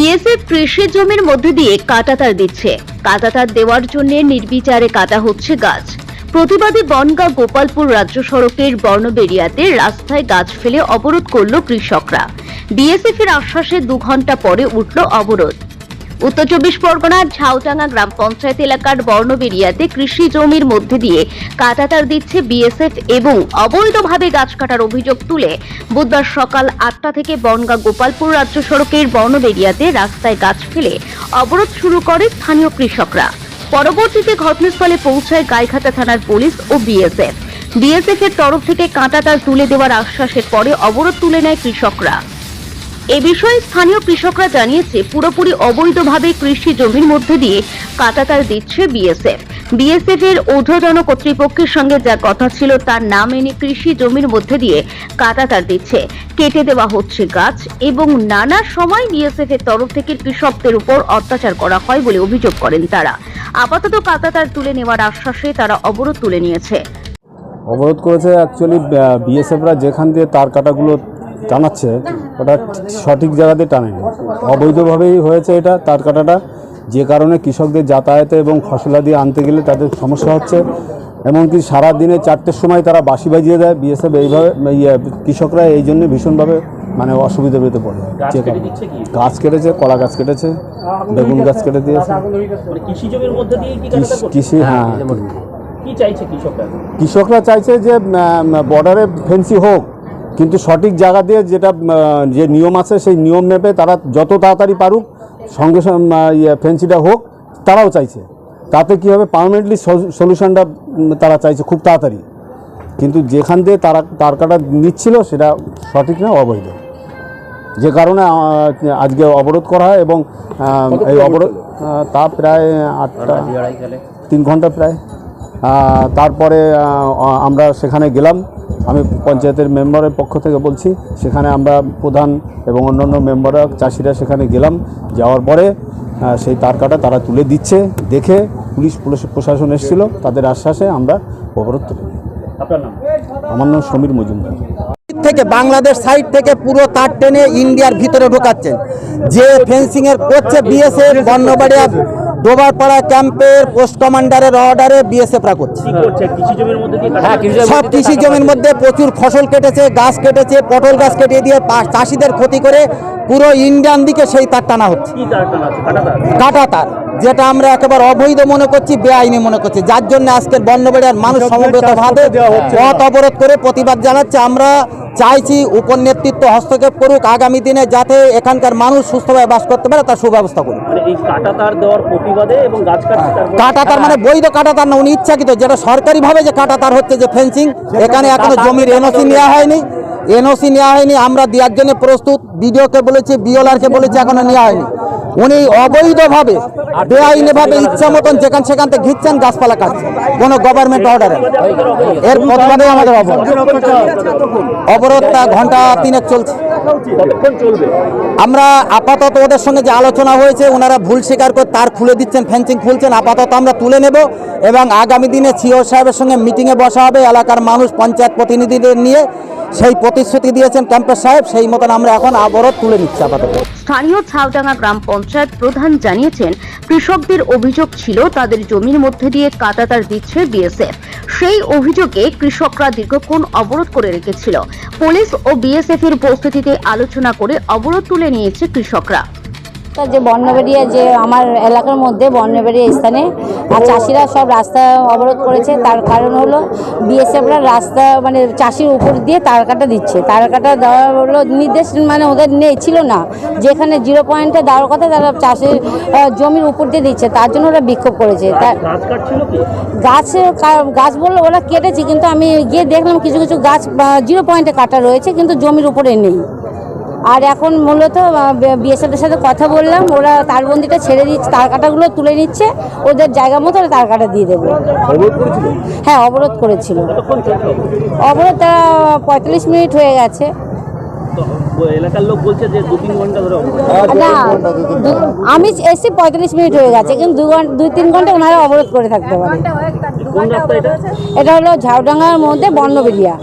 BSF কৃষি জমির মধ্যে দিয়ে কাঁটাতার দিচ্ছে। কাঁটাতার দেওয়ার জন্য নির্বিচারে কাটা হচ্ছে গাছ। প্রতিবাদে বনগাঁ গোপালপুর রাজ্য সড়কের বর্ণবেড়িয়াতে রাস্তায় গাছ ফেলে অবরোধ করল কৃষকরা। বিএসএফ এর আশ্বাসে 2 ঘন্টা পরে উঠল অবরোধ। উত্তর 24 পরগনার ঝাউডাঙ্গা গ্রাম পঞ্চায়েত এলাকার বর্ণবেড়িয়াতে কৃষি জমির মধ্যে দিয়ে কাঁটাতার দিচ্ছে বিএসএফ এবং অবৈধভাবে গাছ কাটার অভিযোগ তুলে বুধবার সকাল 8টা থেকে বনগাঁ গোপালপুর রাজ্য সড়কের বর্ণবেড়িয়াতে রাস্তায় গাছ ফেলে অবরোধ শুরু করে স্থানীয় কৃষকরা। পরবর্তীতে ঘটনাস্থলে পৌঁছায় গাইঘাটা থানার পুলিশ ও বিএসএফ এর তরফ থেকে কাঁটাতার তুলে দেওয়ার আশ্বাসের পরে অবরোধ তুলে নেয় কৃষকরা। এ বিষয়ে স্থানীয় কৃষকরা জানিয়েছে, পুরোপুরি অবৈধভাবে কৃষি জমির মধ্যে দিয়ে কাঁটাতার দিচ্ছে বিএসএফ এর ঊর্ধ্বতন কর্তৃপক্ষের সঙ্গে যা কথা ছিল তার না মেনে কৃষি জমির মধ্যে দিয়ে কাঁটাতার দিচ্ছে, কেটে দেওয়া হচ্ছে গাছ এবং নানা সময় বিএসএফ এর তরফ থেকে কৃষকদের উপর অত্যাচার করা হয় বলে অভিযোগ করেন তারা। আপাতত কাঁটাতার তুলে নেওয়ার আশ্বাসে তারা অবরোধ তুলে নিয়েছে। অবরোধ করেছে অ্যাকচুয়ালি বিএসএফরা যেখান দিয়ে তার কাটাগুলো টানাচ্ছে ওটা সঠিক জায়গাতে টানেনি, অবৈধভাবেই হয়েছে এটা তার কাটাটা, যে কারণে কৃষকদের যাতায়াতে এবং ফসলাদি আনতে গেলে তাদের সমস্যা হচ্ছে। এমনকি সারা দিনে 4টের সময় তারা বাঁশি বাজিয়ে দেয় বিএসএফ, এইভাবে কৃষকরা এই জন্য ভীষণভাবে মানে অসুবিধা পেতে পড়ে। গাছ কেটেছে, কলা গাছ কেটেছে, বেগুন গাছ কেটে দিয়েছে কৃষি। হ্যাঁ, কৃষকরা চাইছে যে বর্ডারে ফেন্সি হোক, কিন্তু সঠিক জায়গা দিয়ে যেটা যে নিয়ম আছে সেই নিয়ম মেপে তারা যত তাড়াতাড়ি পারুক সঙ্গে ফেন্সিটা হোক তারাও চাইছে। তাতে কী হবে, পার্মানেন্টলি সলিউশনটা তারা চাইছে খুব তাড়াতাড়ি। কিন্তু যেখান দিয়ে তারা তার কাটা নিচ্ছিল সেটা সঠিক না, অবৈধ, যে কারণে আজকে অবরোধ করা হয়। এবং এই অবরোধ তা প্রায় 3 ঘন্টা প্রায়। তারপরে আমরা সেখানে গেলাম, আমি পঞ্চায়েতের মেম্বারের পক্ষ থেকে বলছি, সেখানে আমরা প্রধান এবং অন্যান্য মেম্বাররা চাষিরা সেখানে গেলাম। যাওয়ার পরে সেই তার কাটা তারা তুলে দিচ্ছে দেখে পুলিশ প্রশাসন এসেছিল, তাদের আশ্বাসে আমরা অবরোধ তুলে দিই। আমার নাম সমীর মজুমদার। থেকে বাংলাদেশ সাইড থেকে পুরো তার টেনে ইন্ডিয়ার ভিতরে ঢোকাচ্ছেন, যে ফেন্সিং এর করছে বিএসএফ। বর্ণবাড়িয়া ডোবারপাড়া ক্যাম্পের পোস্ট কমান্ডারের অর্ডারে বিএসএফরা করছে। সব কৃষি জমির মধ্যে প্রচুর ফসল কেটেছে, গাছ কেটেছে, পটল গাছ কেটে দিয়ে চাষিদের ক্ষতি করে পুরো ইন্ডিয়ান দিকে সেই তার টানা হচ্ছে, কাটা তার, যেটা আমরা একেবারে অবৈধ মনে করছি, বেআইনি মনে করছি। যার জন্য আজকের বর্ণবাড়িয়ার মানুষ সমবেতভাবে পথ অবরোধ করে প্রতিবাদ জানাচ্ছে। আমরা চাইছি উপর নেতৃত্ব হস্তক্ষেপ করুক, আগামী দিনে যাতে এখানকার মানুষ সুস্থভাবে বাস করতে পারে তার সুব্যবস্থা করুক। কাঁটাতার মানে বৈধ কাঁটাতার না, উনি ইচ্ছাকৃত, যেটা সরকারিভাবে যে কাঁটাতার হচ্ছে, যে ফেন্সিং, এখানে এখনো জমির এনওসি নেওয়া হয়নি। আমরা দেওয়ার জন্য প্রস্তুত। বিডিওকে বলেছি, বিওলারকে বলেছি, এখনো নেওয়া হয়নি। উনি অবৈধভাবে বেআইনিভাবে ইচ্ছা মতন যেখান সেখান থেকে ঘিরছেন, গাছপালা কাটছেন কোনো গভর্নমেন্ট অর্ডারে। এর প্রতিবাদে আমাদের অবরোধটা ঘন্টা 3 চলছে। আমরা আপাতত ওদের সঙ্গে যে আলোচনা হয়েছে, ওনারা ভুল স্বীকার করে তার খুলে দিচ্ছেন, ফেন্সিং খুলছেন। আপাতত আমরা তুলে নেব এবং আগামী দিনে সিও সাহেবের সঙ্গে মিটিংয়ে বসা হবে। এলাকার মানুষ পঞ্চায়েত প্রতিনিধিদের নিয়ে সেই প্রতিশ্রুতি দিয়েছেন ক্যাম্পের সাহেব, সেই মতন আমরা এখন অবরোধ তুলে নিচ্ছি আপাতত। স্থানীয় ঝাউডাঙ্গা গ্রাম পঞ্চায়েত প্রধান জানিয়েছেন, কৃষকদের অভিযোগ ছিল তাদের জমির মধ্যে দিয়ে কাঁটাতার দিচ্ছে বিএসএফ। সেই অভিযোগে কৃষকরা দীর্ঘক্ষণ অবরোধ করে রেখেছিল। পুলিশ ও বিএসএফ এর উপস্থিতিতে আলোচনা করে অবরোধ তুলে নিয়েছে কৃষকরা। যে বর্ণবাড়িয়া, যে আমার এলাকার মধ্যে বর্ণবাড়িয়া স্থানে চাষিরা সব রাস্তা অবরোধ করেছে। তার কারণ হলো বিএসএফরা রাস্তা মানে চাষির উপর দিয়ে তার কাটা দিচ্ছে। তার কাটা দেওয়া হলো নির্দেশ, মানে ওদের ছিল না, যেখানে 0 পয়েন্টে দেওয়ার কথা তারা চাষের জমির উপর দিয়ে দিচ্ছে। তার জন্য ওরা বিক্ষোভ করেছে। গাছ বললো ওরা কেটেছে, কিন্তু আমি গিয়ে দেখলাম কিছু কিছু গাছ 0 পয়েন্টে কাটা রয়েছে, কিন্তু জমির উপরে নেই। আর এখন মূলত বিএসএফের সাথে কথা বললাম, ওরা তারবন্দিটা ছেড়ে দিচ্ছে, তার কাটাগুলো তুলে নিচ্ছে, ওদের জায়গা মতো তার কাটা দিয়ে দেবে। হ্যাঁ, অবরোধ করেছিল। অবরোধ 45 মিনিট হয়ে গেছে। এলাকার লোক বলছে যে 2-3 ঘন্টা ধরে না, আমি এসে 45 মিনিট হয়ে গেছে, কিন্তু 2-3 ঘন্টা ওনারা অবরোধ করে থাকতে পারে। এটা হলো ঝাউডাঙ্গার মধ্যে বর্ণবেড়িয়া।